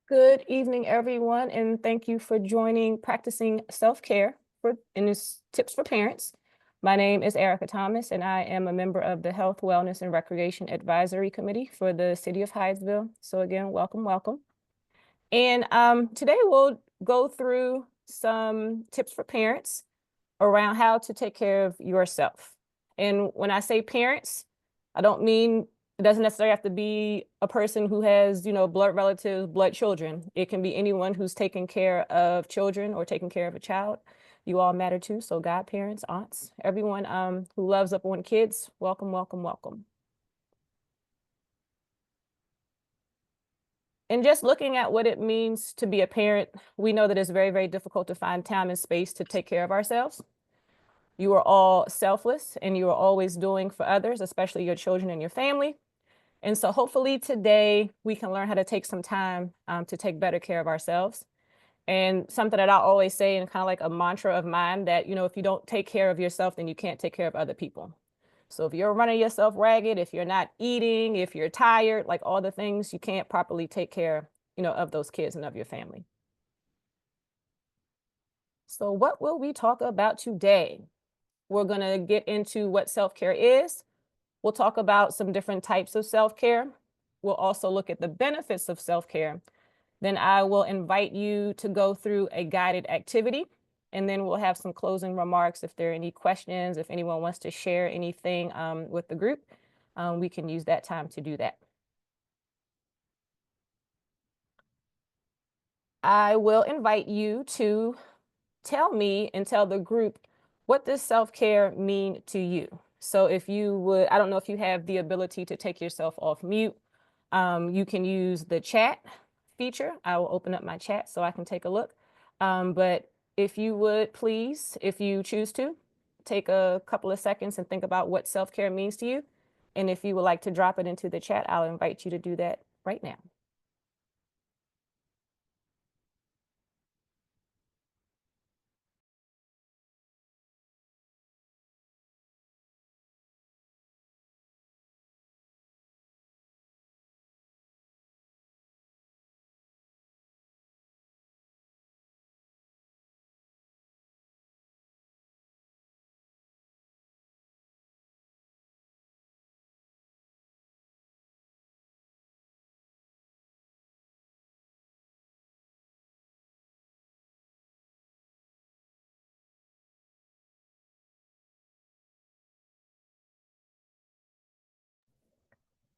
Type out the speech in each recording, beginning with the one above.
Good evening, everyone, and thank you for joining Practicing Self-Care in this Tips for Parents. My name is Erica Thomas, and I am a member of the Health, Wellness, and Recreation Advisory Committee for the City of Hyattsville. So again, welcome, welcome. And today we'll go through some tips for parents around how to take care of yourself. And when I say parents, I don't mean it doesn't necessarily have to be a person who has, blood relatives, blood children. It can be anyone who's taking care of children or taking care of a child. You all matter too. So godparents, aunts, everyone who loves up on kids, welcome, welcome, welcome. And just looking at what it means to be a parent, we know that it's very, very difficult to find time and space to take care of ourselves. You are all selfless and you are always doing for others, especially your children and your family. And so hopefully today we can learn how to take some time to take better care of ourselves. And something that I always say, and kind of like a mantra of mine, that, if you don't take care of yourself, then you can't take care of other people. So if you're running yourself ragged, if you're not eating, if you're tired, like all the things, you can't properly take care, of those kids and of your family. So what will we talk about today? We're going to get into what self-care is. We'll talk about some different types of self-care. We'll also look at the benefits of self-care. Then I will invite you to go through a guided activity, and then we'll have some closing remarks. If there are any questions, if anyone wants to share anything with the group, we can use that time to do that. I will invite you to tell me and tell the group, what does self-care mean to you? So if you would, I don't know if you have the ability to take yourself off mute. You can use the chat feature. I will open up my chat so I can take a look. But if you would please, if you choose to, take a couple of seconds and think about what self-care means to you. And if you would like to drop it into the chat, I'll invite you to do that right now.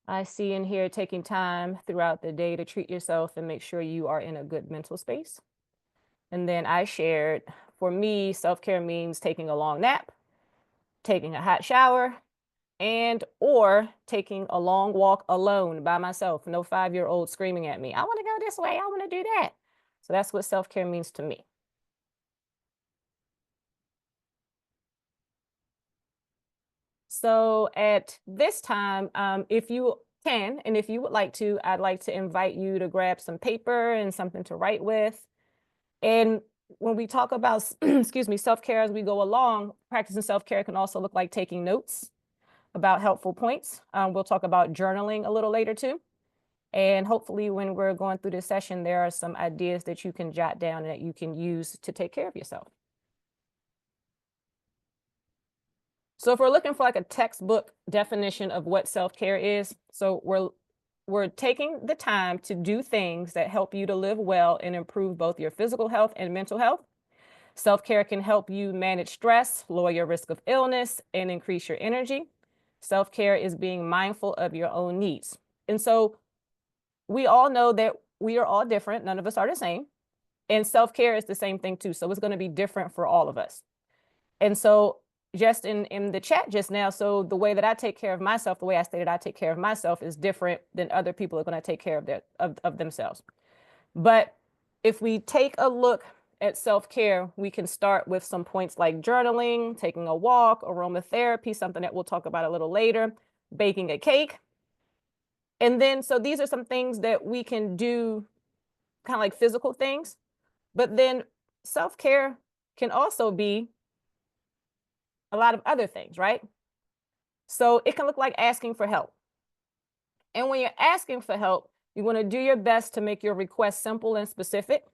I see in here taking time throughout the day to treat yourself and make sure you are in a good mental space. And then I shared, for me, self-care means taking a long nap, taking a hot shower, and or taking a long walk alone by myself. No 5-year-old screaming at me, I want to go this way, I want to do that. So that's what self-care means to me. So at this time, if you can, and if you would like to, I'd like to invite you to grab some paper and something to write with. And when we talk about, excuse me, self-care as we go along, practicing self-care can also look like taking notes about helpful points. We'll talk about journaling a little later too. And hopefully when we're going through this session, there are some ideas that you can jot down and that you can use to take care of yourself. So if we're looking for like a textbook definition of what self-care is, so we're taking the time to do things that help you to live well and improve both your physical health and mental health. Self-care can help you manage stress, lower your risk of illness, and increase your energy. Self-care is being mindful of your own needs. And so we all know that we are all different. None of us are the same. And self-care is the same thing too. So it's going to be different for all of us. And so just in the chat just now, so the way that I take care of myself, the way I stated I take care of myself is different than other people are going to take care of themselves. But if we take a look at self-care, we can start with some points like journaling, taking a walk, aromatherapy, something that we'll talk about a little later, baking a cake. And then, so these are some things that we can do, kind of like physical things. But then self-care can also be a lot of other things, right? So it can look like asking for help. And when you're asking for help, You want to do your best to make your request simple and specific.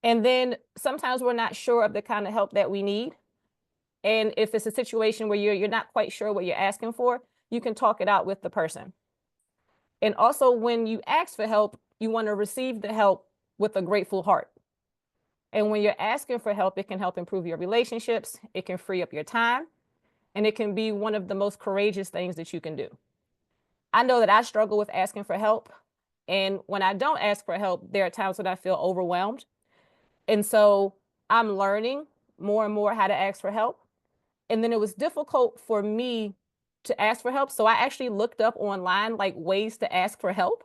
And then sometimes we're not sure of the kind of help that we need. And if it's a situation where you're not quite sure what you're asking for, you can talk it out with the person. And also, when you ask for help, you want to receive the help with a grateful heart. And when you're asking for help, it can help improve your relationships, it can free up your time, and it can be one of the most courageous things that you can do. I know that I struggle with asking for help. And when I don't ask for help, there are times when I feel overwhelmed. And so I'm learning more and more how to ask for help. And then it was difficult for me to ask for help. So I actually looked up online like ways to ask for help.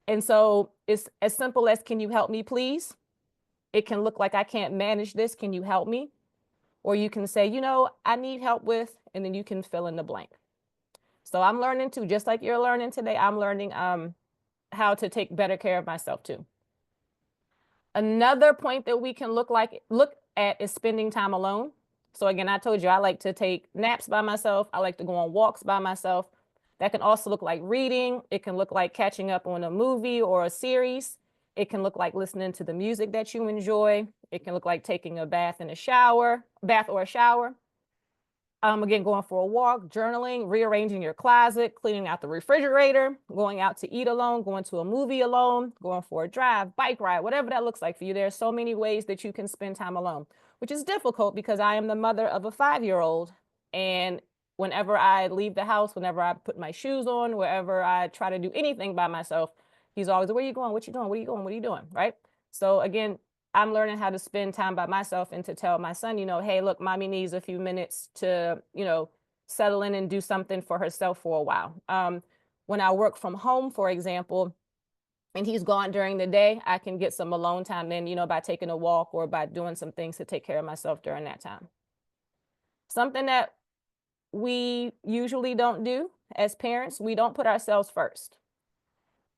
And so it's as simple as, can you help me, please? It can look like, I can't manage this. Can you help me? Or you can say, I need help with, and then you can fill in the blank. So I'm learning too, just like you're learning today, I'm learning how to take better care of myself too. Another point that we can look at is spending time alone. So again, I told you I like to take naps by myself. I like to go on walks by myself. That can also look like reading. It can look like catching up on a movie or a series. It can look like listening to the music that you enjoy. It can look like taking a bath or a shower. Again, going for a walk, journaling, rearranging your closet, cleaning out the refrigerator, going out to eat alone, going to a movie alone, going for a drive, bike ride, whatever that looks like for you. There are so many ways that you can spend time alone, which is difficult because I am the mother of a 5-year-old. And whenever I leave the house, whenever I put my shoes on, wherever I try to do anything by myself, he's always, where are you going? What you doing? Where are you going? What are you doing? Right? So again, I'm learning how to spend time by myself and to tell my son, hey, look, mommy needs a few minutes to, settle in and do something for herself for a while. When I work from home, for example, and he's gone during the day, I can get some alone time in, by taking a walk or by doing some things to take care of myself during that time. Something that we usually don't do as parents, we don't put ourselves first.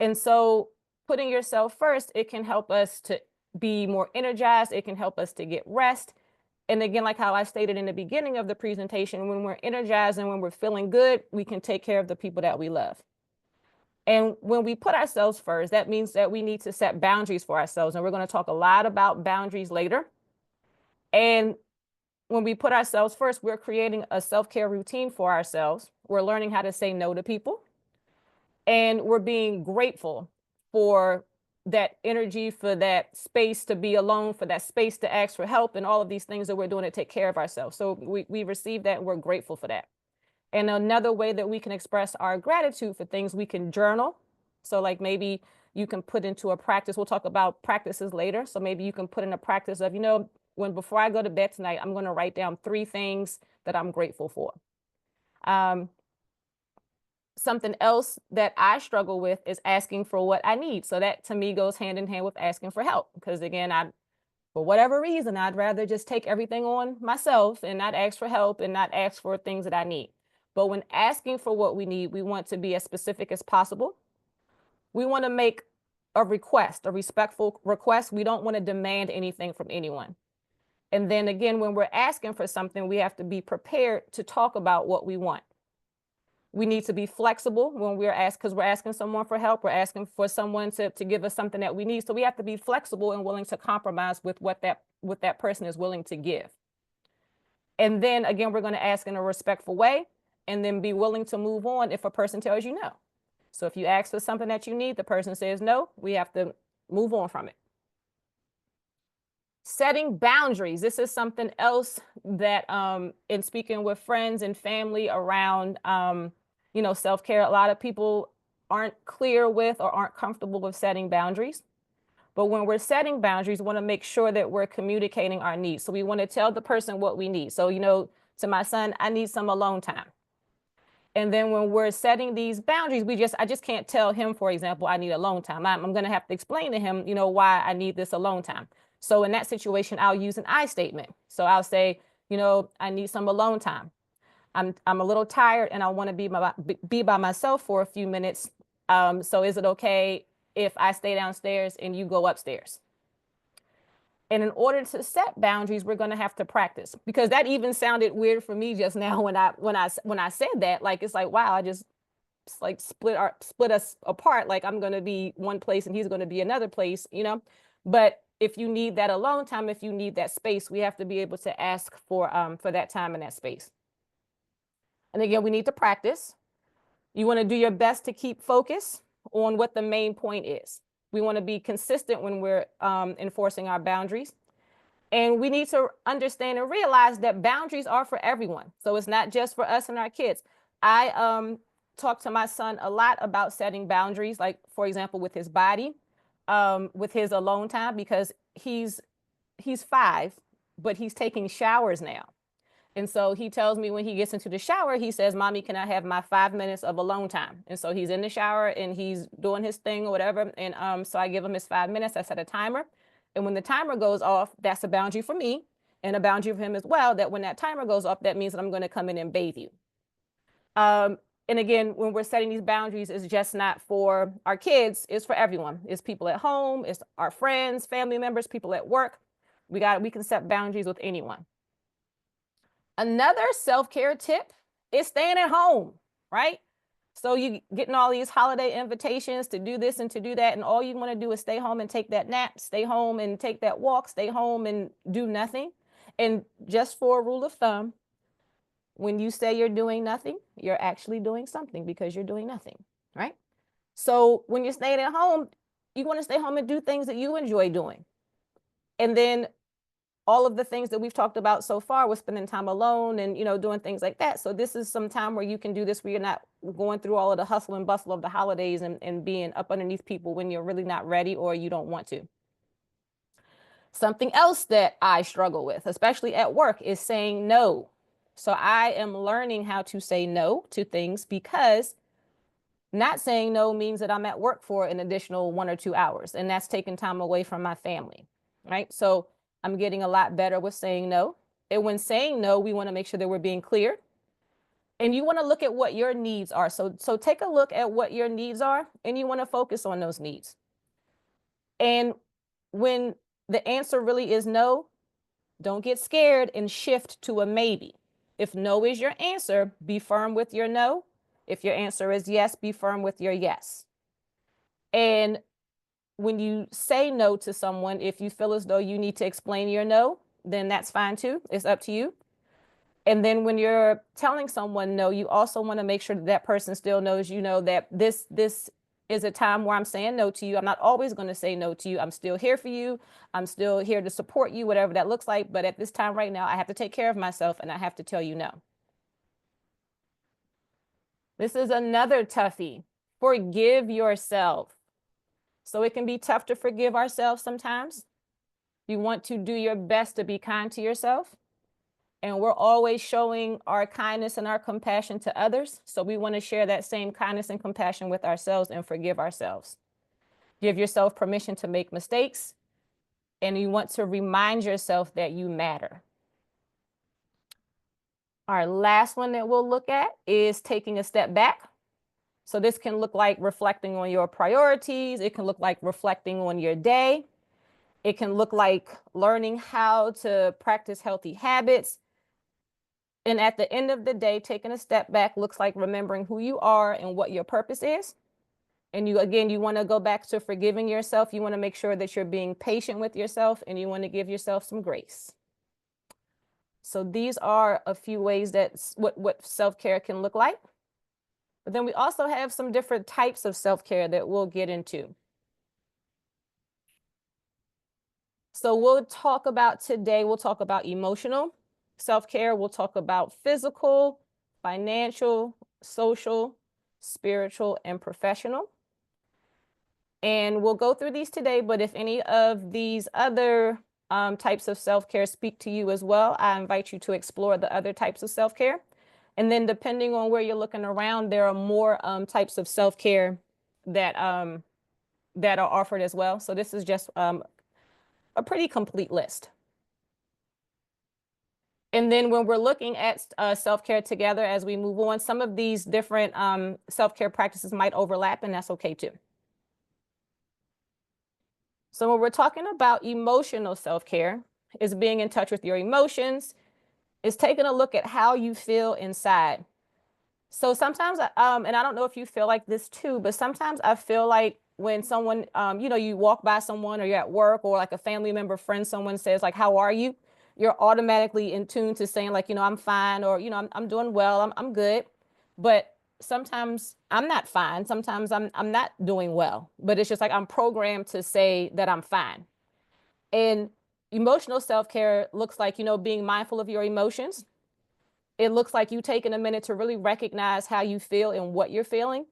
And so putting yourself first, it can help us to be more energized. It can help us to get rest. And again, like how I stated in the beginning of the presentation, when we're energized and when we're feeling good, we can take care of the people that we love. And when we put ourselves first, that means that we need to set boundaries for ourselves. And we're going to talk a lot about boundaries later. And when we put ourselves first, we're creating a self-care routine for ourselves. We're learning how to say no to people. And we're being grateful for that energy, for that space to be alone, for that space to ask for help, and all of these things that we're doing to take care of ourselves. So we receive that and we're grateful for that. And another way that we can express our gratitude for things, we can journal. So like maybe you can put into a practice. We'll talk about practices later. So maybe you can put in a practice of, before I go to bed tonight, I'm going to write down 3 things that I'm grateful for. Something else that I struggle with is asking for what I need. So that to me goes hand in hand with asking for help. Because again, for whatever reason, I'd rather just take everything on myself and not ask for help and not ask for things that I need. But when asking for what we need, we want to be as specific as possible. We want to make a request, a respectful request. We don't want to demand anything from anyone. And then again, when we're asking for something, we have to be prepared to talk about what we want. We need to be flexible when we're asked, because we're asking someone for help. We're asking for someone to give us something that we need. So we have to be flexible and willing to compromise with what that person is willing to give. And then again, we're going to ask in a respectful way and then be willing to move on if a person tells you no. So if you ask for something that you need, the person says no, we have to move on from it. Setting boundaries. This is something else that in speaking with friends and family around self-care, a lot of people aren't clear with or aren't comfortable with setting boundaries. But when we're setting boundaries, we want to make sure that we're communicating our needs. So we want to tell the person what we need. So, to my son, I need some alone time. And then when we're setting these boundaries, I just can't tell him, for example, I need alone time. I'm going to have to explain to him, why I need this alone time. So in that situation, I'll use an I statement. So I'll say, I need some alone time. I'm a little tired and I want to be by myself for a few minutes. So is it okay if I stay downstairs and you go upstairs? And in order to set boundaries, we're going to have to practice, because that even sounded weird for me just now when I said that. Like, it's like, wow, I just like split us apart. Like I'm going to be one place and he's going to be another place, you know. But if you need that alone time, if you need that space, we have to be able to ask for that time and that space. And again, we need to practice. You want to do your best to keep focus on what the main point is. We want to be consistent when we're enforcing our boundaries. And we need to understand and realize that boundaries are for everyone. So it's not just for us and our kids. I talk to my son a lot about setting boundaries, like, for example, with his body, with his alone time, because he's 5, but he's taking showers now. And so he tells me when he gets into the shower, he says, Mommy, can I have my 5 minutes of alone time? And so he's in the shower and he's doing his thing or whatever. And so I give him his 5 minutes. I set a timer. And when the timer goes off, that's a boundary for me and a boundary for him as well, that when that timer goes off, that means that I'm going to come in and bathe you. And again, when we're setting these boundaries, it's just not for our kids, it's for everyone. It's people at home, it's our friends, family members, people at work. We can set boundaries with anyone. Another self-care tip is staying at home, right? So you getting all these holiday invitations to do this and to do that, and all you want to do is stay home and take that nap, stay home and take that walk, stay home and do nothing. And just for a rule of thumb, when you say you're doing nothing, you're actually doing something because you're doing nothing, right? So when you're staying at home, you want to stay home and do things that you enjoy doing. And then all of the things that we've talked about so far with spending time alone and, you know, doing things like that. So this is some time where you can do this, where you're not going through all of the hustle and bustle of the holidays and being up underneath people when you're really not ready or you don't want to. Something else that I struggle with, especially at work, is saying no. So I am learning how to say no to things, because not saying no means that I'm at work for an additional 1 or 2 hours, and that's taking time away from my family, right? So I'm getting a lot better with saying no. And when saying no, we want to make sure that we're being clear. And you want to look at what your needs are. So take a look at what your needs are, and you want to focus on those needs. And when the answer really is no, don't get scared and shift to a maybe. If no is your answer, be firm with your no. If your answer is yes, be firm with your yes. And when you say no to someone, if you feel as though you need to explain your no, then that's fine too. It's up to you. And then when you're telling someone no, you also want to make sure that that person still knows, you know, that this is a time where I'm saying no to you. I'm not always going to say no to you. I'm still here for you. I'm still here to support you, whatever that looks like. But at this time right now, I have to take care of myself and I have to tell you no. This is another toughie. Forgive yourself. So it can be tough to forgive ourselves sometimes. You want to do your best to be kind to yourself. And we're always showing our kindness and our compassion to others. So we want to share that same kindness and compassion with ourselves and forgive ourselves. Give yourself permission to make mistakes. And you want to remind yourself that you matter. Our last one that we'll look at is taking a step back. So this can look like reflecting on your priorities. It can look like reflecting on your day. It can look like learning how to practice healthy habits. And at the end of the day, taking a step back looks like remembering who you are and what your purpose is. And you want to go back to forgiving yourself. You want to make sure that you're being patient with yourself, and you want to give yourself some grace. So these are a few ways that what self-care can look like. But then we also have some different types of self-care that we'll get into. So we'll talk about emotional self-care. We'll talk about physical, financial, social, spiritual, and professional. And we'll go through these today, but if any of these other types of self-care speak to you as well, I invite you to explore the other types of self-care. And then depending on where you're looking around, there are more types of self-care that are offered as well. So this is just a pretty complete list. And then when we're looking at self-care together as we move on, some of these different self-care practices might overlap, and that's okay too. So when we're talking about emotional self-care, is being in touch with your emotions, is taking a look at how you feel inside. So sometimes, and I don't know if you feel like this too, but sometimes I feel like when someone, you walk by someone or you're at work or like a family member, friend, someone says like, "How are you?" You're automatically in tune to saying like, "I'm fine," or, I'm doing well, I'm good. But sometimes I'm not fine. Sometimes I'm not doing well, but it's just like I'm programmed to say that I'm fine. And emotional self-care looks like, being mindful of your emotions. It looks like you taking a minute to really recognize how you feel and what you're feeling.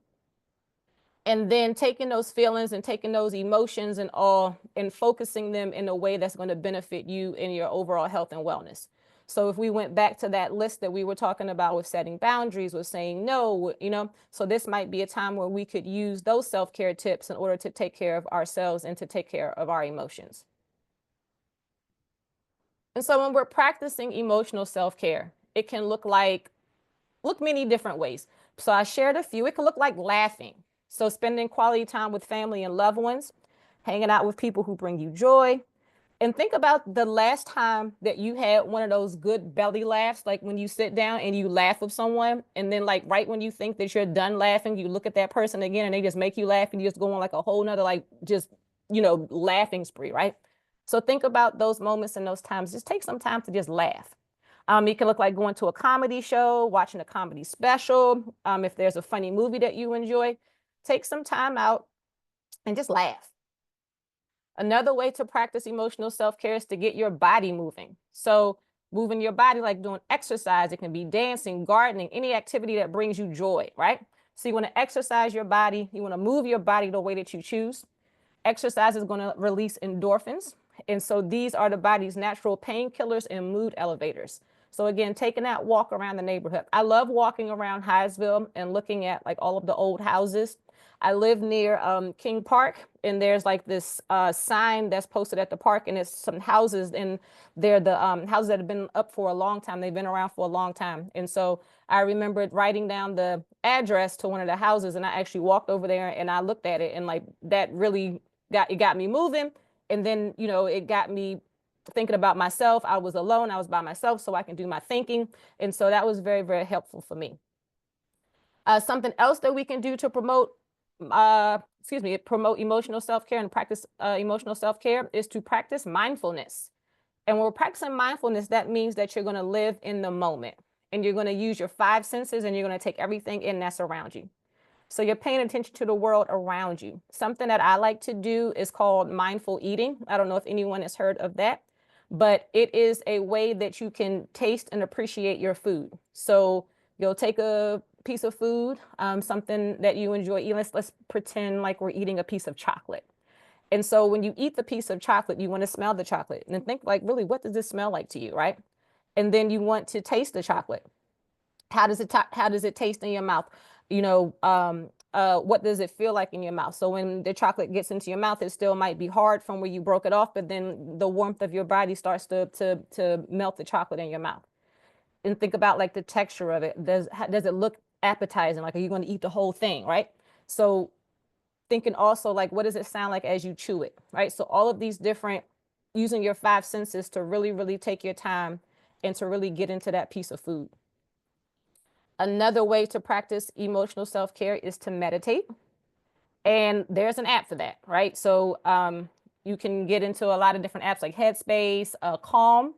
And then taking those feelings and taking those emotions and all and focusing them in a way that's going to benefit you in your overall health and wellness. So if we went back to that list that we were talking about with setting boundaries, with saying no, so this might be a time where we could use those self-care tips in order to take care of ourselves and to take care of our emotions. And so when we're practicing emotional self-care, it can look many different ways. So I shared a few. It can look like laughing. So spending quality time with family and loved ones, hanging out with people who bring you joy. And think about the last time that you had one of those good belly laughs, like when you sit down and you laugh with someone, and then like right when you think that you're done laughing, you look at that person again and they just make you laugh and you just go on like a whole nother like just, laughing spree, right? So think about those moments and those times. Just take some time to just laugh. It can look like going to a comedy show, watching a comedy special. If there's a funny movie that you enjoy, take some time out and just laugh. Another way to practice emotional self-care is to get your body moving. So moving your body, like doing exercise, it can be dancing, gardening, any activity that brings you joy, right? So you want to exercise your body. You want to move your body the way that you choose. Exercise is going to release endorphins. And so these are the body's natural painkillers and mood elevators. So again, taking that walk around the neighborhood. I love walking around Hyattsville and looking at like all of the old houses. I live near King Park, and there's like this sign that's posted at the park, and it's some houses, and they're the houses that have been up for a long time. They've been around for a long time. And so I remembered writing down the address to one of the houses, and I actually walked over there and I looked at it, and like that really got me moving. And then, it got me thinking about myself. I was alone, I was by myself, so I can do my thinking. And so that was very, very helpful for me. Something else that we can do to promote emotional self-care and practice emotional self-care is to practice mindfulness. And when we're practicing mindfulness, that means that you're going to live in the moment and you're going to use your five senses and you're going to take everything in that's around you. So you're paying attention to the world around you. Something that I like to do is called mindful eating. I don't know if anyone has heard of that, but it is a way that you can taste and appreciate your food. So you'll take a piece of food, something that you enjoy eating. Let's pretend like we're eating a piece of chocolate. And so when you eat the piece of chocolate, you want to smell the chocolate and then think like, really, what does this smell like to you, right? And then you want to taste the chocolate. How does it taste in your mouth? What does it feel like in your mouth? So when the chocolate gets into your mouth, it still might be hard from where you broke it off, but then the warmth of your body starts to melt the chocolate in your mouth. And think about like the texture of it. Does it look appetizing? Like, are you going to eat the whole thing, right? So thinking also like, what does it sound like as you chew it, right? So all of these different, using your five senses to really, really take your time and to really get into that piece of food. Another way to practice emotional self-care is to meditate. And there's an app for that, right? So you can get into a lot of different apps like Headspace, Calm.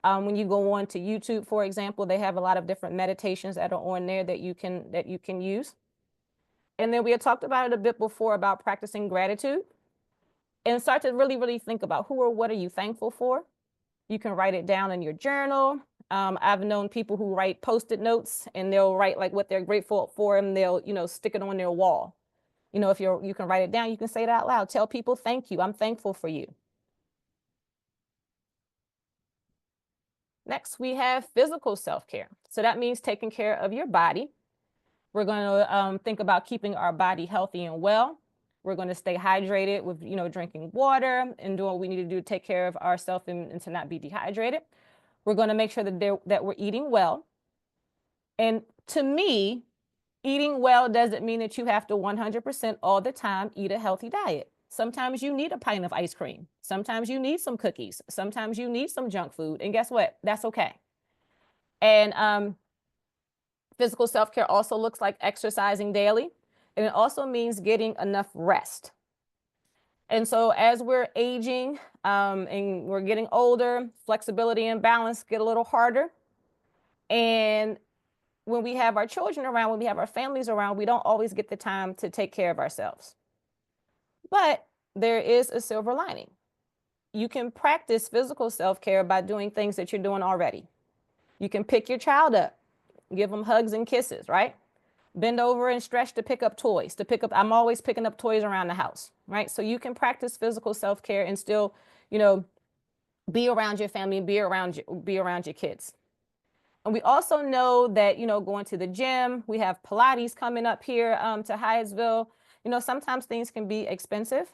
When you go on to YouTube, for example, they have a lot of different meditations that are on there that you can use. And then we had talked about it a bit before about practicing gratitude and start to really, really think about who or what are you thankful for. You can write it down in your journal. I've known people who write Post-it notes and they'll write like what they're grateful for and they'll, stick it on their wall. If you can write it down, you can say it out loud. Tell people, thank you. I'm thankful for you. Next, we have physical self-care. So that means taking care of your body. We're going to think about keeping our body healthy and well. We're going to stay hydrated with, drinking water and doing what we need to do to take care of ourselves and to not be dehydrated. We're going to make sure that we're eating well. And to me, eating well doesn't mean that you have to 100% all the time eat a healthy diet. Sometimes you need a pint of ice cream. Sometimes you need some cookies. Sometimes you need some junk food. And guess what? That's okay. And Physical self-care also looks like exercising daily, and it also means getting enough rest. And so as we're aging and we're getting older, flexibility and balance get a little harder. And when we have our children around, when we have our families around, we don't always get the time to take care of ourselves. But there is a silver lining. You can practice physical self-care by doing things that you're doing already. You can pick your child up, give them hugs and kisses, right? Bend over and stretch to pick up toys, I'm always picking up toys around the house, right? So you can practice physical self-care and still, be around your family, be around your kids. And we also know that, going to the gym, we have Pilates coming up here to Hyattsville. Sometimes things can be expensive.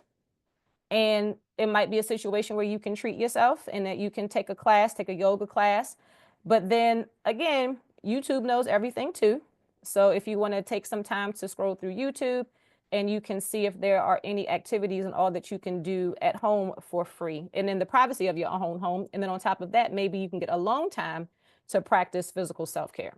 And it might be a situation where you can treat yourself and that you can take a yoga class. But then again, YouTube knows everything too. So if you want to take some time to scroll through YouTube and you can see if there are any activities and all that you can do at home for free and in the privacy of your own home. And then on top of that, maybe you can get alone time to practice physical self-care.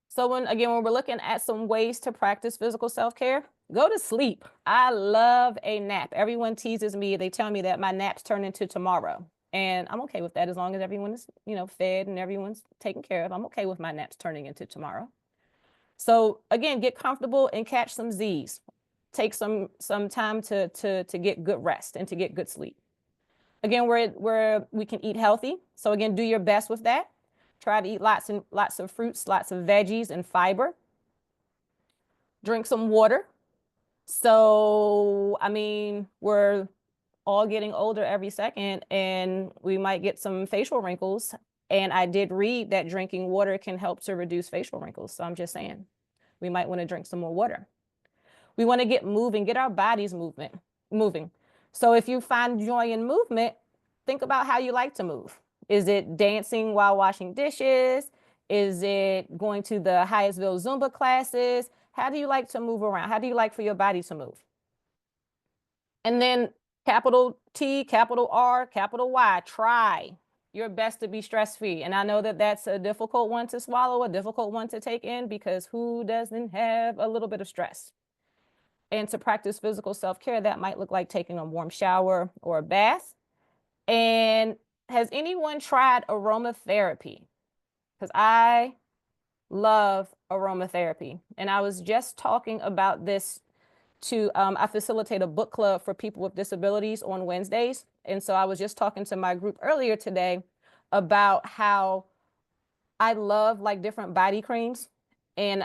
So when we're looking at some ways to practice physical self-care, go to sleep. I love a nap. Everyone teases me. They tell me that my naps turn into tomorrow. And I'm okay with that as long as everyone is, fed and everyone's taken care of. I'm okay with my naps turning into tomorrow. So again, get comfortable and catch some Z's. Take some time to get good rest and to get good sleep. Again, where we can eat healthy. So again, do your best with that. Try to eat lots of fruits, lots of veggies and fiber. Drink some water. So, we're all getting older every second and we might get some facial wrinkles. And I did read that drinking water can help to reduce facial wrinkles. So I'm just saying, we might want to drink some more water. We want to get moving, get our bodies moving. So if you find joy in movement, think about how you like to move. Is it dancing while washing dishes? Is it going to the Hyattsville Zumba classes? How do you like to move around? How do you like for your body to move? And then capital T, capital R, capital Y, try your best to be stress-free. And I know that that's a difficult one to swallow, a difficult one to take in, because who doesn't have a little bit of stress? And to practice physical self-care, that might look like taking a warm shower or a bath. And has anyone tried aromatherapy? Because I love aromatherapy. And I was just talking about this to, I facilitate a book club for people with disabilities on Wednesdays. And so I was just talking to my group earlier today about how I love like different body creams. And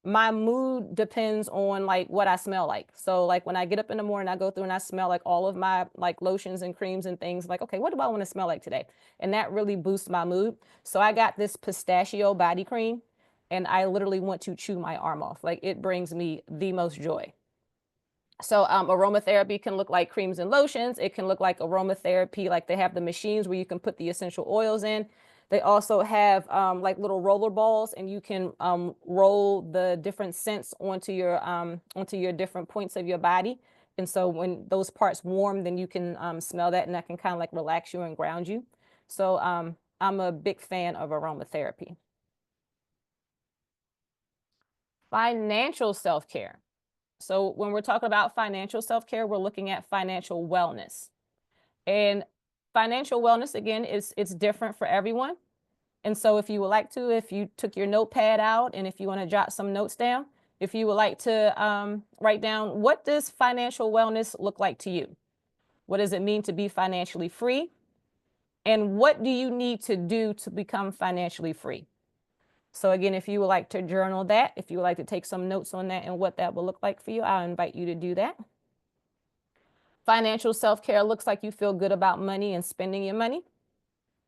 my mood depends on like what I smell like. So like when I get up in the morning, I go through and I smell like all of my like lotions and creams and things like, okay, what do I want to smell like today? And that really boosts my mood. So I got this pistachio body cream and I literally want to chew my arm off. Like it brings me the most joy. So aromatherapy can look like creams and lotions. It can look like aromatherapy, like they have the machines where you can put the essential oils in. They also have like little roller balls, and you can roll the different scents onto your different points of your body. And so when those parts warm, then you can smell that, and that can kind of like relax you and ground you. So I'm a big fan of aromatherapy. Financial self-care. So when we're talking about financial self-care, we're looking at financial wellness. And financial wellness, again, it's different for everyone. And so if you would like to, if you took your notepad out and if you want to jot some notes down, if you would like to write down, what does financial wellness look like to you? What does it mean to be financially free? And what do you need to do to become financially free? So again, if you would like to journal that, if you would like to take some notes on that and what that will look like for you, I'll invite you to do that. Financial self-care looks like you feel good about money and spending your money.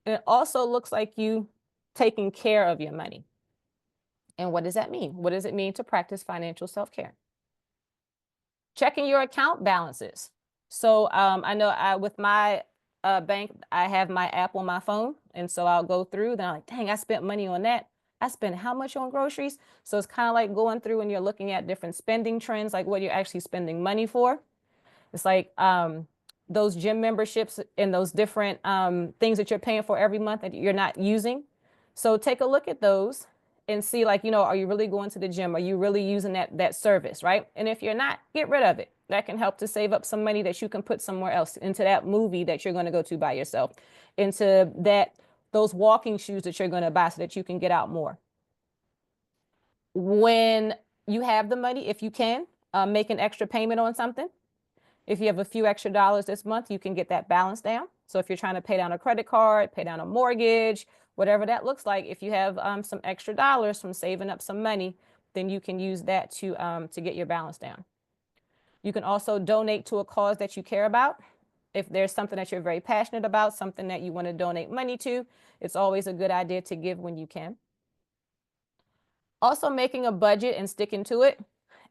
And it also looks like you taking care of your money. And what does that mean? What does it mean to practice financial self-care? Checking your account balances. So I know with my bank, I have my app on my phone. And so I'll go through, then I'm like, dang, I spent money on that. I spent how much on groceries? So it's kind of like going through and you're looking at different spending trends, like what you're actually spending money for. It's like those gym memberships and those different things that you're paying for every month that you're not using. So take a look at those and see, like, are you really going to the gym? Are you really using that service, right? And if you're not, get rid of it. That can help to save up some money that you can put somewhere else, into that movie that you're going to go to by yourself, into those walking shoes that you're going to buy so that you can get out more. When you have the money, if you can, make an extra payment on something. If you have a few extra dollars this month, you can get that balance down. So if you're trying to pay down a credit card, pay down a mortgage, whatever that looks like, if you have some extra dollars from saving up some money, then you can use that to get your balance down. You can also donate to a cause that you care about. If there's something that you're very passionate about, something that you want to donate money to, it's always a good idea to give when you can. Also, making a budget and sticking to it.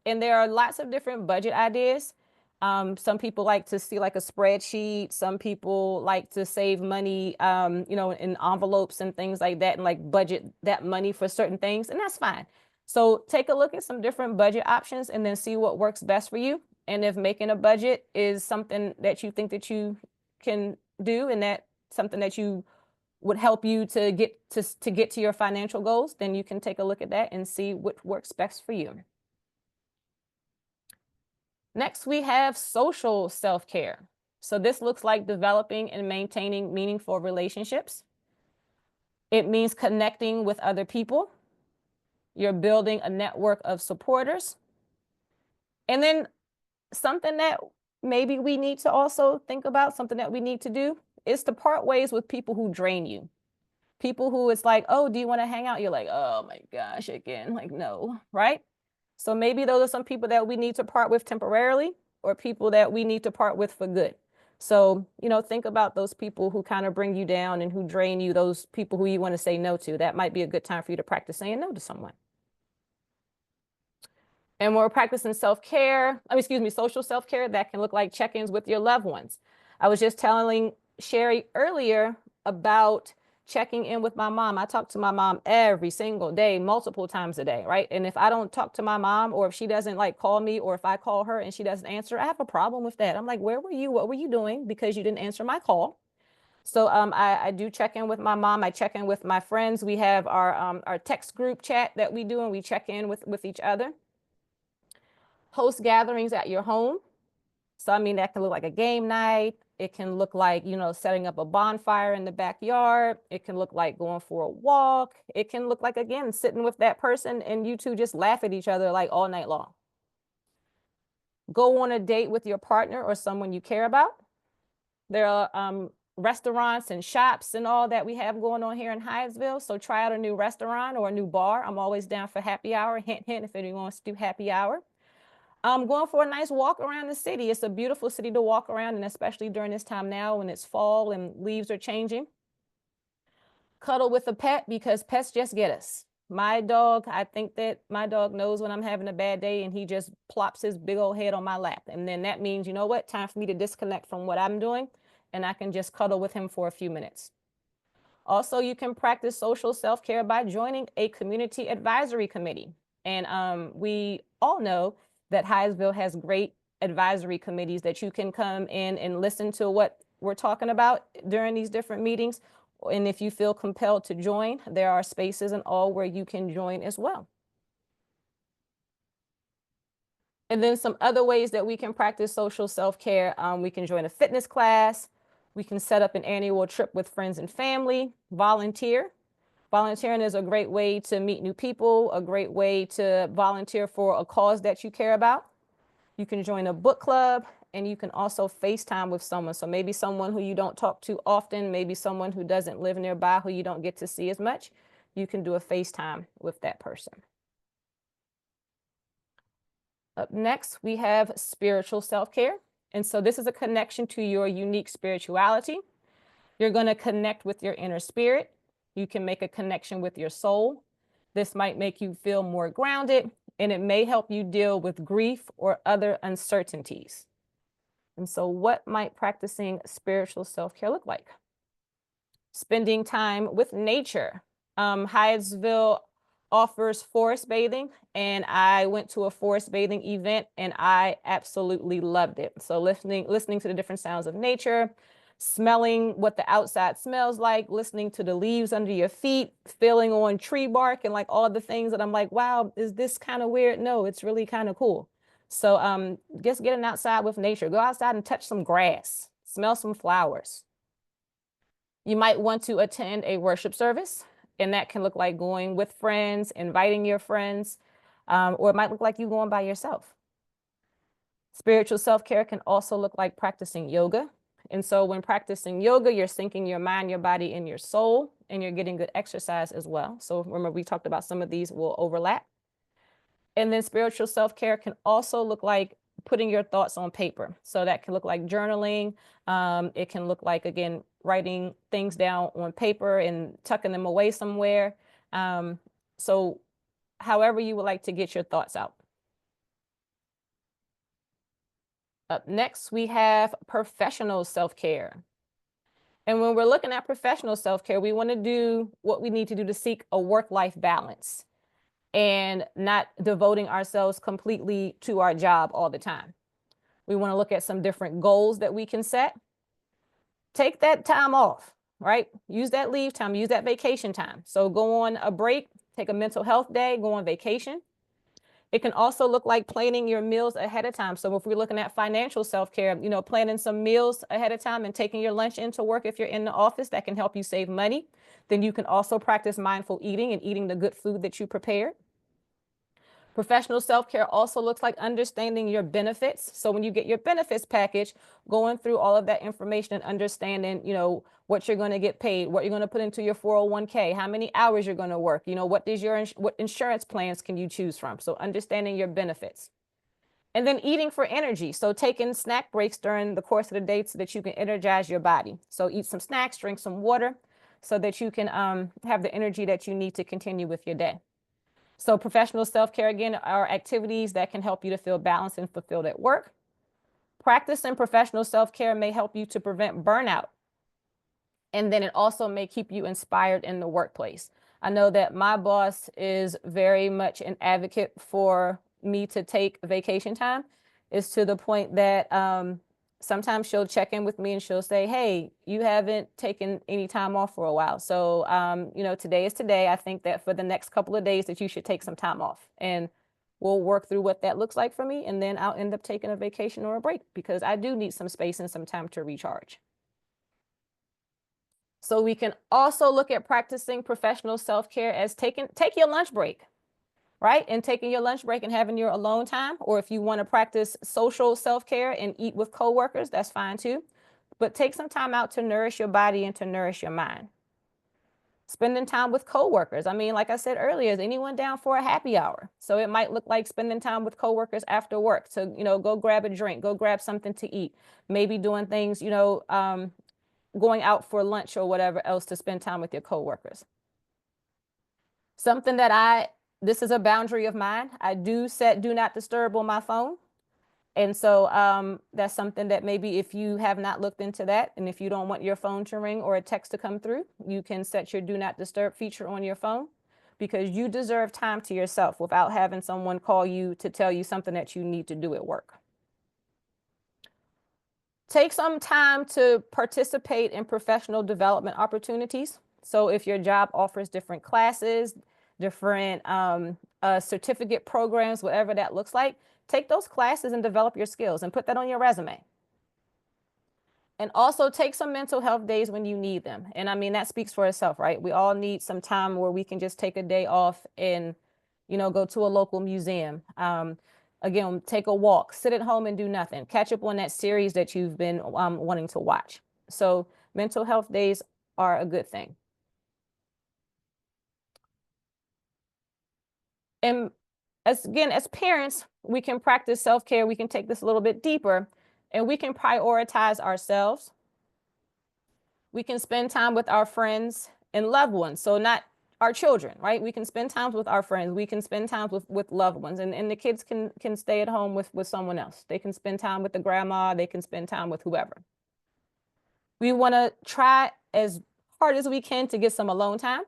And there are lots of different budget ideas. Some people like to see like a spreadsheet. Some people like to save money, in envelopes and things like that, and like budget that money for certain things, and that's fine. So take a look at some different budget options and then see what works best for you. And if making a budget is something that you think that you can do, and that something that you would help you to get to your financial goals, then you can take a look at that and see what works best for you. Next, we have social self-care. So this looks like developing and maintaining meaningful relationships. It means connecting with other people. You're building a network of supporters. And then something that maybe we need to also think about, something that we need to do, is to part ways with people who drain you. People who it's like, oh, do you want to hang out? You're like, oh my gosh, again, like, no, right? So maybe those are some people that we need to part with temporarily, or people that we need to part with for good. So, think about those people who kind of bring you down and who drain you, those people who you want to say no to. That might be a good time for you to practice saying no to someone. And when we're practicing self-care, social self-care, that can look like check-ins with your loved ones. I was just telling Sherry earlier about checking in with my mom. I talk to my mom every single day, multiple times a day, right? And if I don't talk to my mom, or if she doesn't like call me, or if I call her and she doesn't answer, I have a problem with that. I'm like, where were you? What were you doing? Because you didn't answer my call. So I do check in with my mom. I check in with my friends. We have our text group chat that we do, and we check in with each other. Host gatherings at your home. So, that can look like a game night. It can look like, setting up a bonfire in the backyard. It can look like going for a walk. It can look like, again, sitting with that person and you two just laugh at each other like all night long. Go on a date with your partner or someone you care about. There are restaurants and shops and all that we have going on here in Hyattsville. So try out a new restaurant or a new bar. I'm always down for happy hour. Hint, hint, if anyone wants to do happy hour. Going for a nice walk around the city. It's a beautiful city to walk around, and especially during this time now when it's fall and leaves are changing. Cuddle with a pet, because pets just get us. My dog, I think that my dog knows when I'm having a bad day, and he just plops his big old head on my lap. And then that means, you know what, time for me to disconnect from what I'm doing, and I can just cuddle with him for a few minutes. Also, you can practice social self-care by joining a community advisory committee. And we all know that Hyattsville has great advisory committees that you can come in and listen to what we're talking about during these different meetings. And if you feel compelled to join, there are spaces and all where you can join as well. And then some other ways that we can practice social self-care. We can join a fitness class. We can set up an annual trip with friends and family. Volunteer. Volunteering is a great way to meet new people, a great way to volunteer for a cause that you care about. You can join a book club, and you can also FaceTime with someone. So maybe someone who you don't talk to often, maybe someone who doesn't live nearby, who you don't get to see as much. You can do a FaceTime with that person. Up next, we have spiritual self-care. And so this is a connection to your unique spirituality. You're going to connect with your inner spirit. You can make a connection with your soul. This might make you feel more grounded, and it may help you deal with grief or other uncertainties. And so what might practicing spiritual self-care look like? Spending time with nature. Hyattsville offers forest bathing, and I went to a forest bathing event and I absolutely loved it. So listening to the different sounds of nature, smelling what the outside smells like, listening to the leaves under your feet, feeling on tree bark and like all the things that I'm like, wow, is this kind of weird? No, it's really kind of cool. So just getting outside with nature. Go outside and touch some grass, smell some flowers. You might want to attend a worship service, and that can look like going with friends, inviting your friends, or it might look like you going by yourself. Spiritual self-care can also look like practicing yoga. And so when practicing yoga, you're syncing your mind, your body, and your soul, and you're getting good exercise as well. So remember, we talked about some of these will overlap. And then spiritual self-care can also look like putting your thoughts on paper. So that can look like journaling. It can look like, again, writing things down on paper and tucking them away somewhere. So however you would like to get your thoughts out. Up next, we have professional self-care. And when we're looking at professional self-care, we want to do what we need to do to seek a work-life balance and not devoting ourselves completely to our job all the time. We want to look at some different goals that we can set. Take that time off, right? Use that leave time, use that vacation time. So go on a break, take a mental health day, go on vacation. It can also look like planning your meals ahead of time. So if we're looking at financial self-care, planning some meals ahead of time and taking your lunch into work if you're in the office, that can help you save money. Then you can also practice mindful eating and eating the good food that you prepared. Professional self-care also looks like understanding your benefits. So when you get your benefits package, going through all of that information and understanding, what you're going to get paid, what you're going to put into your 401k, how many hours you're going to work, what insurance plans can you choose from? So understanding your benefits. And then eating for energy. So taking snack breaks during the course of the day so that you can energize your body. So eat some snacks, drink some water so that you can have the energy that you need to continue with your day. So professional self-care, again, are activities that can help you to feel balanced and fulfilled at work. Practicing professional self-care may help you to prevent burnout. And then it also may keep you inspired in the workplace. I know that my boss is very much an advocate for me to take vacation time. It's to the point that sometimes she'll check in with me and she'll say, hey, you haven't taken any time off for a while. So, today is today. I think that for the next couple of days that you should take some time off, and we'll work through what that looks like for me. And then I'll end up taking a vacation or a break because I do need some space and some time to recharge. So we can also look at practicing professional self-care as take your lunch break. Right? And taking your lunch break and having your alone time, or if you want to practice social self-care and eat with coworkers, that's fine too. But take some time out to nourish your body and to nourish your mind. Spending time with coworkers. I mean, like I said earlier, is anyone down for a happy hour? So it might look like spending time with coworkers after work to, go grab a drink, go grab something to eat, maybe doing things, going out for lunch or whatever else to spend time with your coworkers. Something that this is a boundary of mine. I do set do not disturb on my phone. And so that's something that maybe if you have not looked into that, and if you don't want your phone to ring or a text to come through, you can set your do not disturb feature on your phone, because you deserve time to yourself without having someone call you to tell you something that you need to do at work. Take some time to participate in professional development opportunities. So if your job offers different classes, different certificate programs, whatever that looks like, take those classes and develop your skills and put that on your resume. And also take some mental health days when you need them. And I mean, that speaks for itself, right? We all need some time where we can just take a day off and, go to a local museum. Again, take a walk, sit at home and do nothing. Catch up on that series that you've been wanting to watch. So mental health days are a good thing. And as parents, we can practice self-care. We can take this a little bit deeper, and we can prioritize ourselves. We can spend time with our friends and loved ones. So not our children, right? We can spend time with our friends. We can spend time with loved ones, and the kids can stay at home with someone else. They can spend time with the grandma. They can spend time with whoever. We want to try as hard as we can to get some alone time.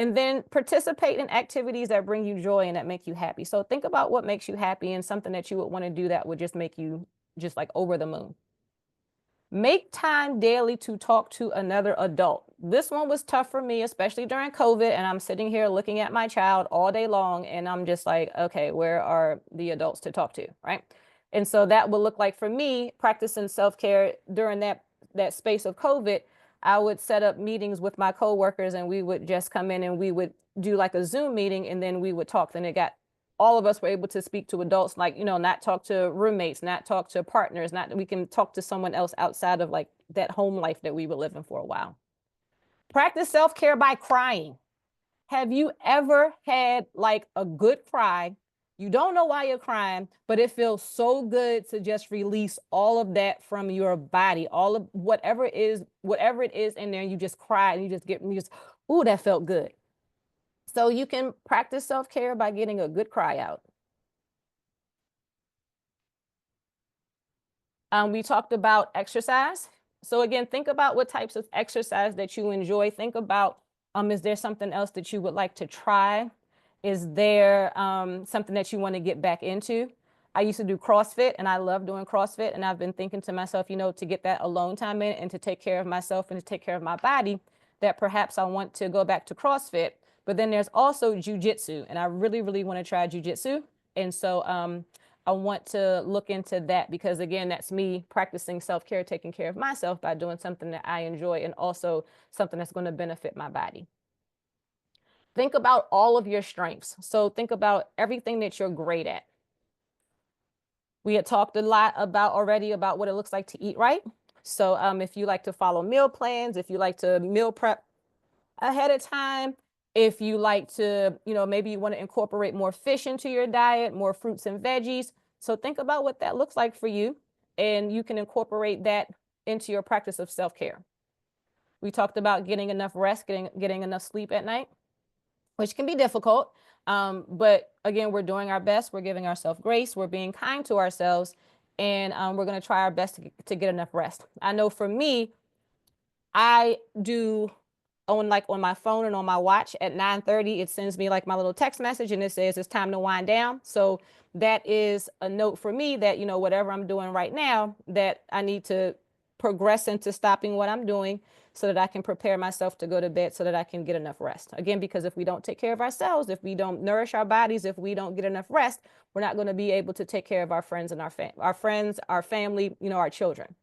And then participate in activities that bring you joy and that make you happy. So think about what makes you happy and something that you would want to do that would just make you just like over the moon. Make time daily to talk to another adult. This one was tough for me, especially during COVID. And I'm sitting here looking at my child all day long. And I'm just like, okay, where are the adults to talk to? Right. And so that would look like for me practicing self-care during that space of COVID. I would set up meetings with my coworkers and we would just come in and we would do like a Zoom meeting and then we would talk. Then it got all of us were able to speak to adults, like, not talk to roommates, not talk to partners, not we can talk to someone else outside of like that home life that we were living for a while. Practice self-care by crying. Have you ever had like a good cry? You don't know why you're crying, but it feels so good to just release all of that from your body, all of whatever it is in there. You just cry and ooh, that felt good. So you can practice self-care by getting a good cry out. We talked about exercise. So again, think about what types of exercise that you enjoy. Think about, is there something else that you would like to try? Is there something that you want to get back into? I used to do CrossFit and I love doing CrossFit. And I've been thinking to myself, to get that alone time in and to take care of myself and to take care of my body, that perhaps I want to go back to CrossFit. But then there's also jujitsu, and I really, really want to try jujitsu. And so I want to look into that because, again, that's me practicing self-care, taking care of myself by doing something that I enjoy and also something that's going to benefit my body. Think about all of your strengths. So think about everything that you're great at. We had talked a lot already about what it looks like to eat right. So if you like to follow meal plans, if you like to meal prep ahead of time, if you like to, maybe you want to incorporate more fish into your diet, more fruits and veggies. So think about what that looks like for you, and you can incorporate that into your practice of self-care. We talked about getting enough rest, getting enough sleep at night, which can be difficult. But again, we're doing our best. We're giving ourselves grace. We're being kind to ourselves, and we're going to try our best to get enough rest. I know for me, I do on my phone and on my watch at 9:30, it sends me like my little text message and it says it's time to wind down. So that is a note for me that, whatever I'm doing right now, that I need to progress into stopping what I'm doing so that I can prepare myself to go to bed so that I can get enough rest. Again, because if we don't take care of ourselves, if we don't nourish our bodies, if we don't get enough rest, we're not going to be able to take care of our friends and our family, our children.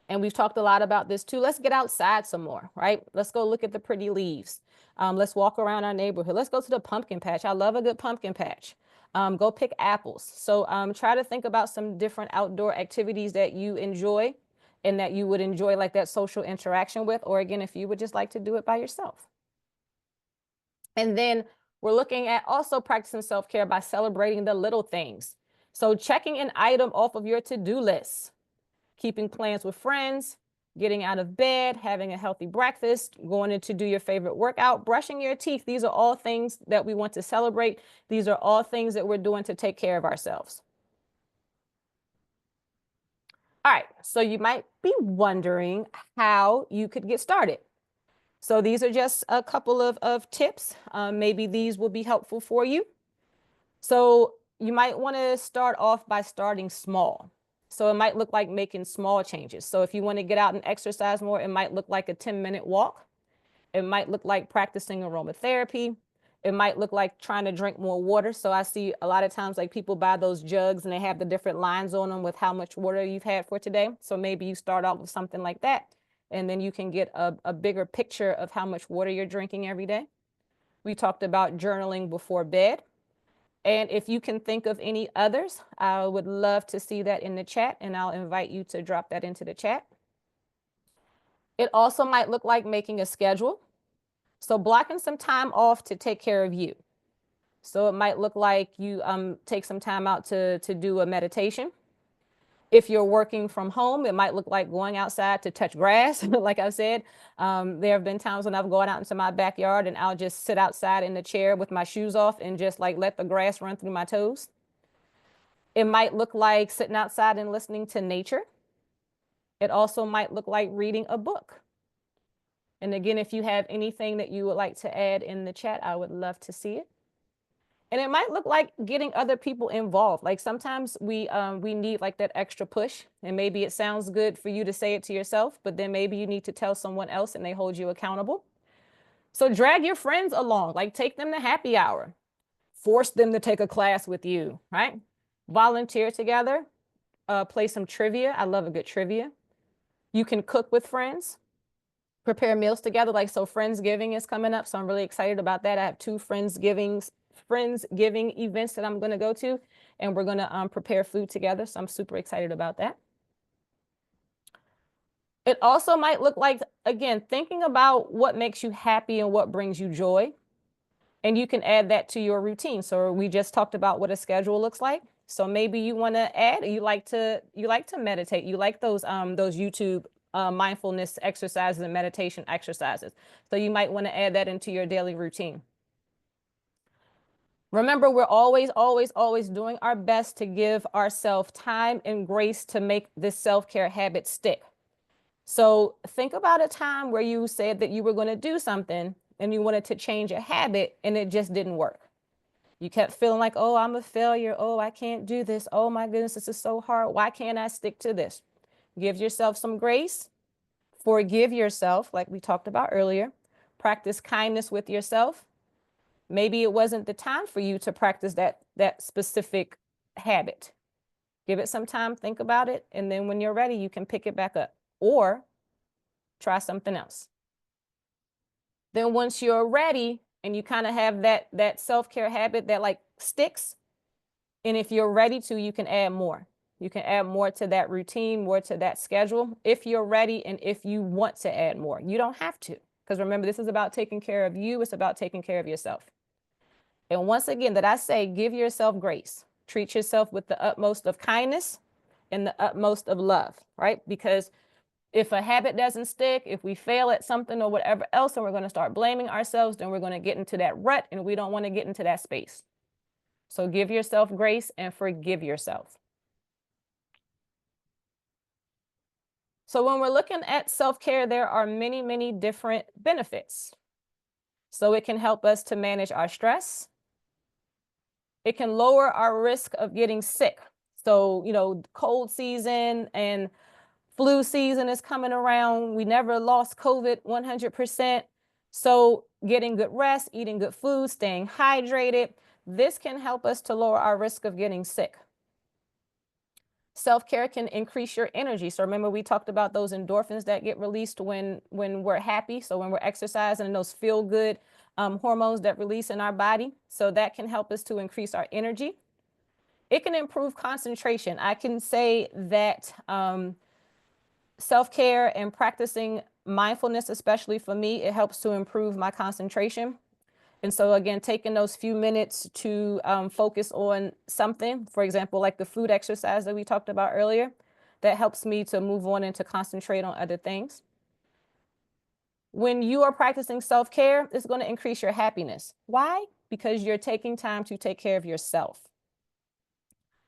And we've talked a lot about this too. Let's get outside some more, right? Let's go look at the pretty leaves. Let's walk around our neighborhood. Let's go to the pumpkin patch. I love a good pumpkin patch. Go pick apples. So try to think about some different outdoor activities that you enjoy and that you would enjoy like that social interaction with, or again, if you would just like to do it by yourself. And then we're looking at also practicing self-care by celebrating the little things. So checking an item off of your to-do list, keeping plans with friends, getting out of bed, having a healthy breakfast, going in to do your favorite workout, brushing your teeth. These are all things that we want to celebrate. These are all things that we're doing to take care of ourselves. All right, so you might be wondering how you could get started. So these are just a couple of tips. Maybe these will be helpful for you. So you might want to start off by starting small. So it might look like making small changes. So if you want to get out and exercise more, it might look like a 10-minute walk. It might look like practicing aromatherapy. It might look like trying to drink more water. So I see a lot of times like people buy those jugs and they have the different lines on them with how much water you've had for today. So maybe you start out with something like that, and then you can get a bigger picture of how much water you're drinking every day. We talked about journaling before bed. And if you can think of any others, I would love to see that in the chat, and I'll invite you to drop that into the chat. It also might look like making a schedule. So blocking some time off to take care of you. So it might look like you take some time out to do a meditation. If you're working from home, it might look like going outside to touch grass. Like I said, there have been times when I've gone out into my backyard and I'll just sit outside in the chair with my shoes off and just like let the grass run through my toes. It might look like sitting outside and listening to nature. It also might look like reading a book. And again, if you have anything that you would like to add in the chat, I would love to see it. And it might look like getting other people involved. Like sometimes we need like that extra push, and maybe it sounds good for you to say it to yourself, but then maybe you need to tell someone else and they hold you accountable. So drag your friends along, like take them to happy hour, force them to take a class with you, right? Volunteer together, play some trivia. I love a good trivia. You can cook with friends, prepare meals together. Like, so Friendsgiving is coming up, so I'm really excited about that. I have 2 Friendsgiving events that I'm going to go to, and we're going to prepare food together. So I'm super excited about that. It also might look like, again, thinking about what makes you happy and what brings you joy. And you can add that to your routine. So we just talked about what a schedule looks like. So maybe you want to add, you like to meditate. You like those YouTube mindfulness exercises and meditation exercises. So you might want to add that into your daily routine. Remember, we're always, always, always doing our best to give ourselves time and grace to make this self-care habit stick. So think about a time where you said that you were going to do something and you wanted to change a habit and it just didn't work. You kept feeling like, oh, I'm a failure. Oh, I can't do this. Oh my goodness, this is so hard. Why can't I stick to this? Give yourself some grace. Forgive yourself, like we talked about earlier. Practice kindness with yourself. Maybe it wasn't the time for you to practice that specific habit. Give it some time, think about it, and then when you're ready, you can pick it back up or try something else. Then once you're ready and you kind of have that self-care habit that like sticks, and if you're ready to, you can add more. You can add more to that routine, more to that schedule, if you're ready and if you want to add more. You don't have to, because remember, this is about taking care of you. It's about taking care of yourself. And once again, that I say, give yourself grace. Treat yourself with the utmost of kindness and the utmost of love, right? Because if a habit doesn't stick, if we fail at something or whatever else, and we're going to start blaming ourselves, then we're going to get into that rut, and we don't want to get into that space. So give yourself grace and forgive yourself. So when we're looking at self-care, there are many, many different benefits. So it can help us to manage our stress. It can lower our risk of getting sick. So, you know, cold season and flu season is coming around. We never lost COVID 100%. So getting good rest, eating good food, staying hydrated, this can help us to lower our risk of getting sick. Self-care can increase your energy. So remember, we talked about those endorphins that get released when we're happy. So when we're exercising, and those feel-good hormones that release in our body. So that can help us to increase our energy. It can improve concentration. I can say that self-care and practicing mindfulness, especially for me, it helps to improve my concentration. And so again, taking those few minutes to focus on something, for example, like the food exercise that we talked about earlier, that helps me to move on and to concentrate on other things. When you are practicing self-care, it's going to increase your happiness. Why? Because you're taking time to take care of yourself.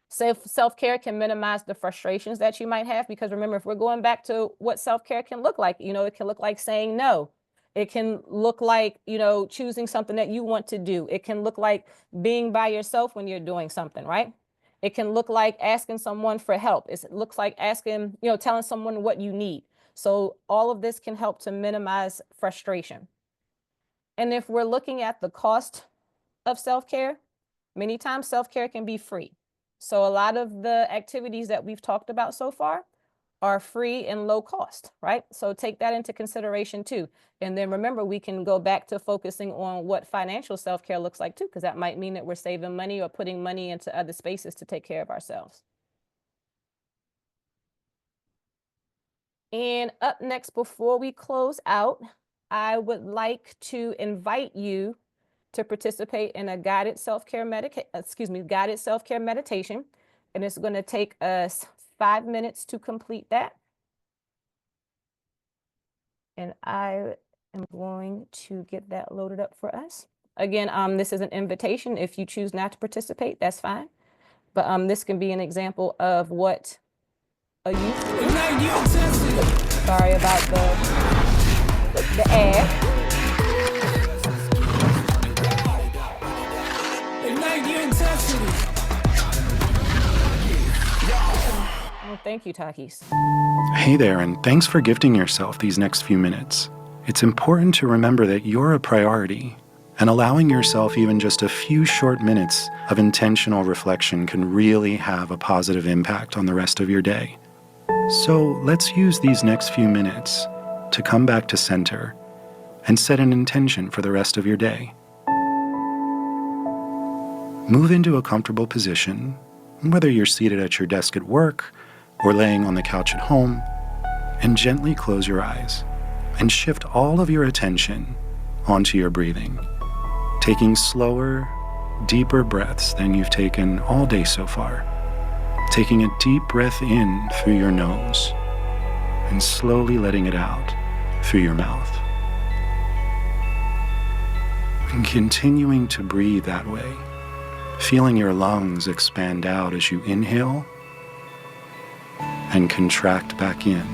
Self-care can minimize the frustrations that you might have, because remember, if we're going back to what self-care can look like, you know, it can look like saying no. It can look like, you know, choosing something that you want to do. It can look like being by yourself when you're doing something, right? It can look like asking someone for help. It looks like asking, you know, telling someone what you need. So all of this can help to minimize frustration. And if we're looking at the cost of self-care, many times self-care can be free. So a lot of the activities that we've talked about so far are free and low cost, right? So take that into consideration too. And then remember, we can go back to focusing on what financial self-care looks like too, because that might mean that we're saving money or putting money into other spaces to take care of ourselves. And up next, before we close out, I would like to invite you to participate in a guided self-care meditation. And it's going to take us 5 minutes to complete that. And I am going to get that loaded up for us. Again, this is an invitation. If you choose not to participate, that's fine. But this can be an example of what a youth. Sorry about the the ad. Ignite your intensity. Oh, thank you, Takis. Hey there, and thanks for gifting yourself these next few minutes. It's important to remember that you're a priority, and allowing yourself even just a few short minutes of intentional reflection can really have a positive impact on the rest of your day. So let's use these next few minutes to come back to center and set an intention for the rest of your day. Move into a comfortable position, whether you're seated at your desk at work or laying on the couch at home, and gently close your eyes and shift all of your attention onto your breathing, taking slower, deeper breaths than you've taken all day so far. Taking a deep breath in through your nose and slowly letting it out through your mouth. And continuing to breathe that way, feeling your lungs expand out as you inhale and contract back in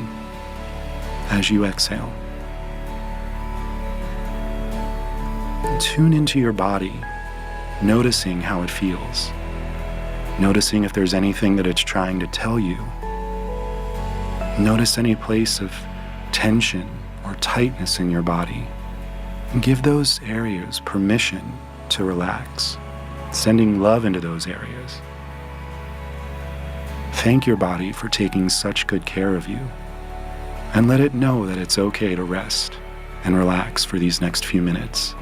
as you exhale. Tune into your body, noticing how it feels. Noticing if there's anything that it's trying to tell you. Notice any place of tension or tightness in your body. And give those areas permission to relax, sending love into those areas. Thank your body for taking such good care of you, and let it know that it's okay to rest and relax for these next few minutes.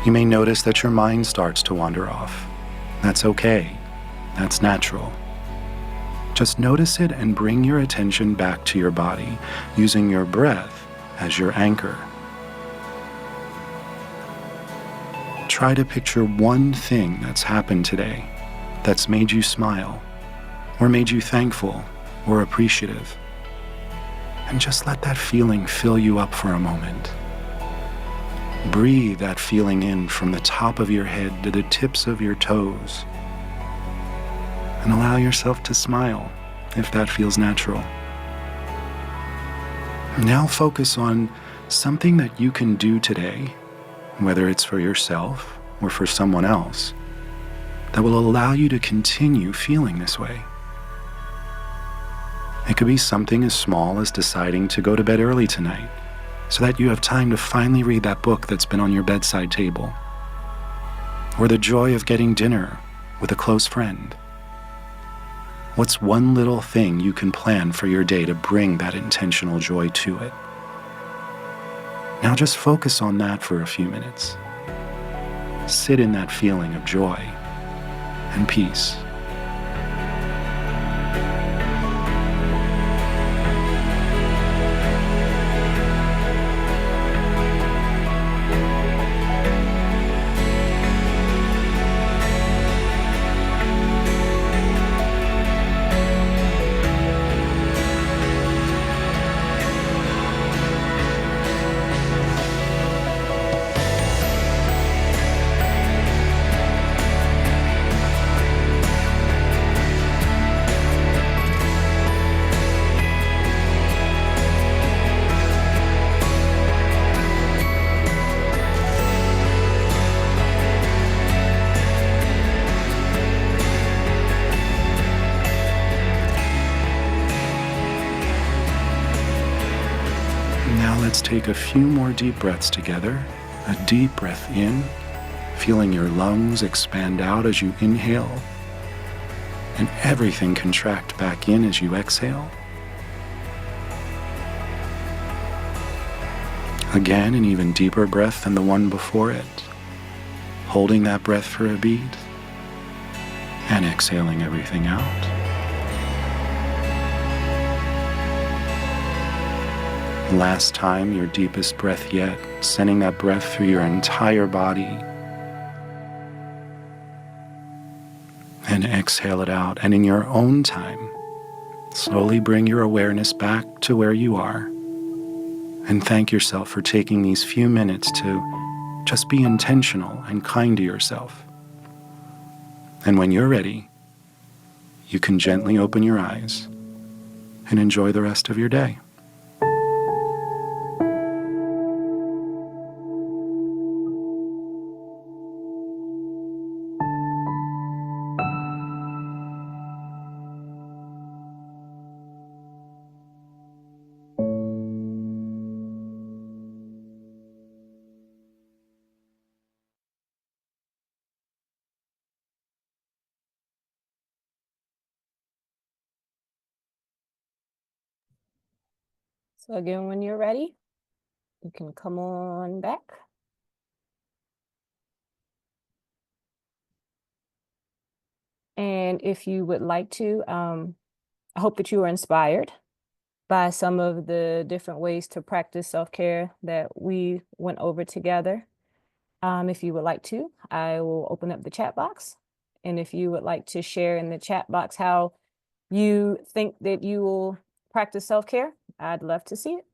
You may notice that your mind starts to wander off. That's okay. That's natural. Just notice it and bring your attention back to your body, using your breath as your anchor. Try to picture one thing that's happened today that's made you smile, or made you thankful or appreciative. And just let that feeling fill you up for a moment. Breathe that feeling in from the top of your head to the tips of your toes. And allow yourself to smile if that feels natural. Now focus on something that you can do today, whether it's for yourself or for someone else, that will allow you to continue feeling this way. It could be something as small as deciding to go to bed early tonight, so that you have time to finally read that book that's been on your bedside table. Or the joy of getting dinner with a close friend. What's one little thing you can plan for your day to bring that intentional joy to it? Now just focus on that for a few minutes. Sit in that feeling of joy and peace. Now let's take a few more deep breaths together. A deep breath in, feeling your lungs expand out as you inhale, and everything contract back in as you exhale. Again, an even deeper breath than the one before it, holding that breath for a beat, and exhaling everything out. Last time, your deepest breath yet, sending that breath through your entire body. And exhale it out. And in your own time, slowly bring your awareness back to where you are. And thank yourself for taking these few minutes to just be intentional and kind to yourself. And when you're ready, you can gently open your eyes and enjoy the rest of your day. So again, when you're ready, you can come on back. And if you would like to, I hope that you were inspired by some of the different ways to practice self-care that we went over together. If you would like to, I will open up the chat box. And if you would like to share in the chat box how you think that you will practice self-care, I'd love to see it.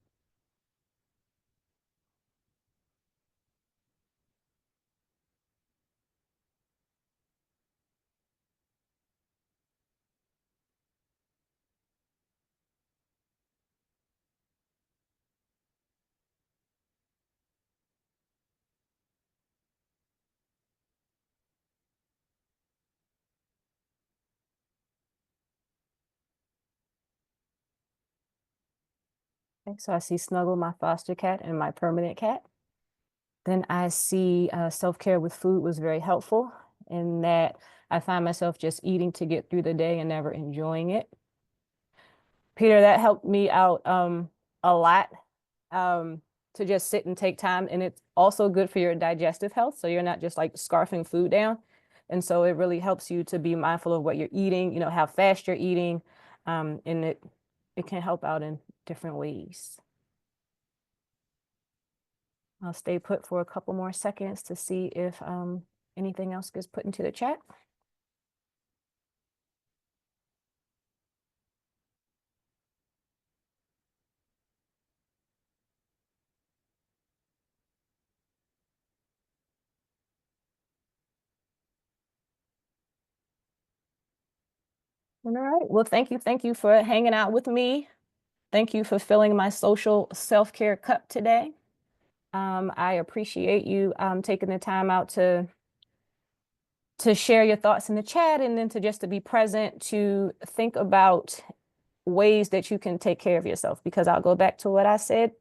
Okay, so I see Snuggle, my foster cat, and my permanent cat. Then I see self-care with food was very helpful in that I find myself just eating to get through the day and never enjoying it. Peter, that helped me out a lot to just sit and take time. And it's also good for your digestive health. So you're not just like scarfing food down. And so it really helps you to be mindful of what you're eating, you know, how fast you're eating. And it can help out in different ways. I'll stay put for a couple more seconds to see if anything else gets put into the chat. All right. Well, thank you. Thank you for hanging out with me. Thank you for filling my social self-care cup today. I appreciate you taking the time out to share your thoughts in the chat and then to just to be present to think about ways that you can take care of yourself, because I'll go back to what I said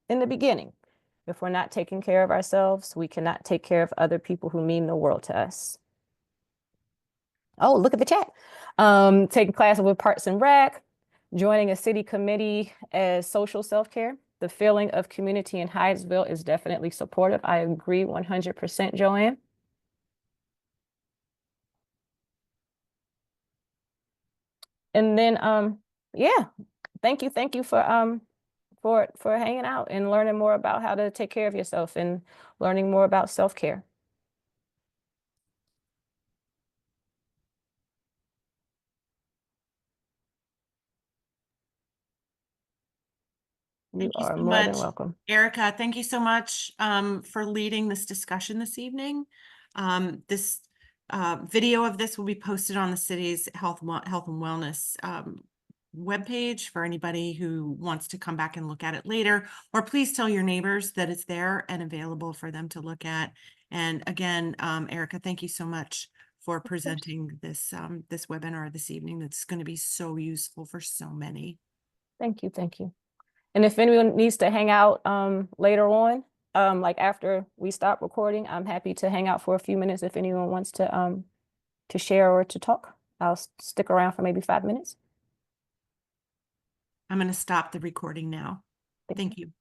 in the beginning. If we're not taking care of ourselves, we cannot take care of other people who mean the world to us. Oh, look at the chat. Taking classes with Parks and Rec, joining a city committee as social self-care. The feeling of community in Hyattsville is definitely supportive. I agree 100%, Joanne. And then, yeah, thank you for hanging out and learning more about how to take care of yourself and learning more about self-care. You Thank you are so more than much, welcome. Erica. Thank you so much for leading this discussion this evening. This video of this will be posted on the city's health and wellness webpage for anybody who wants to come back and look at it later, or please tell your neighbors that it's there and available for them to look at. And again, Erica, thank you so much for presenting this this webinar this evening. That's going to be so useful for so many. Thank you, thank you. And if anyone needs to hang out later on, like after we stop recording, I'm happy to hang out for a few minutes if anyone wants to share or to talk. I'll stick around for maybe 5 minutes. I'm going to stop the recording now. Thank you.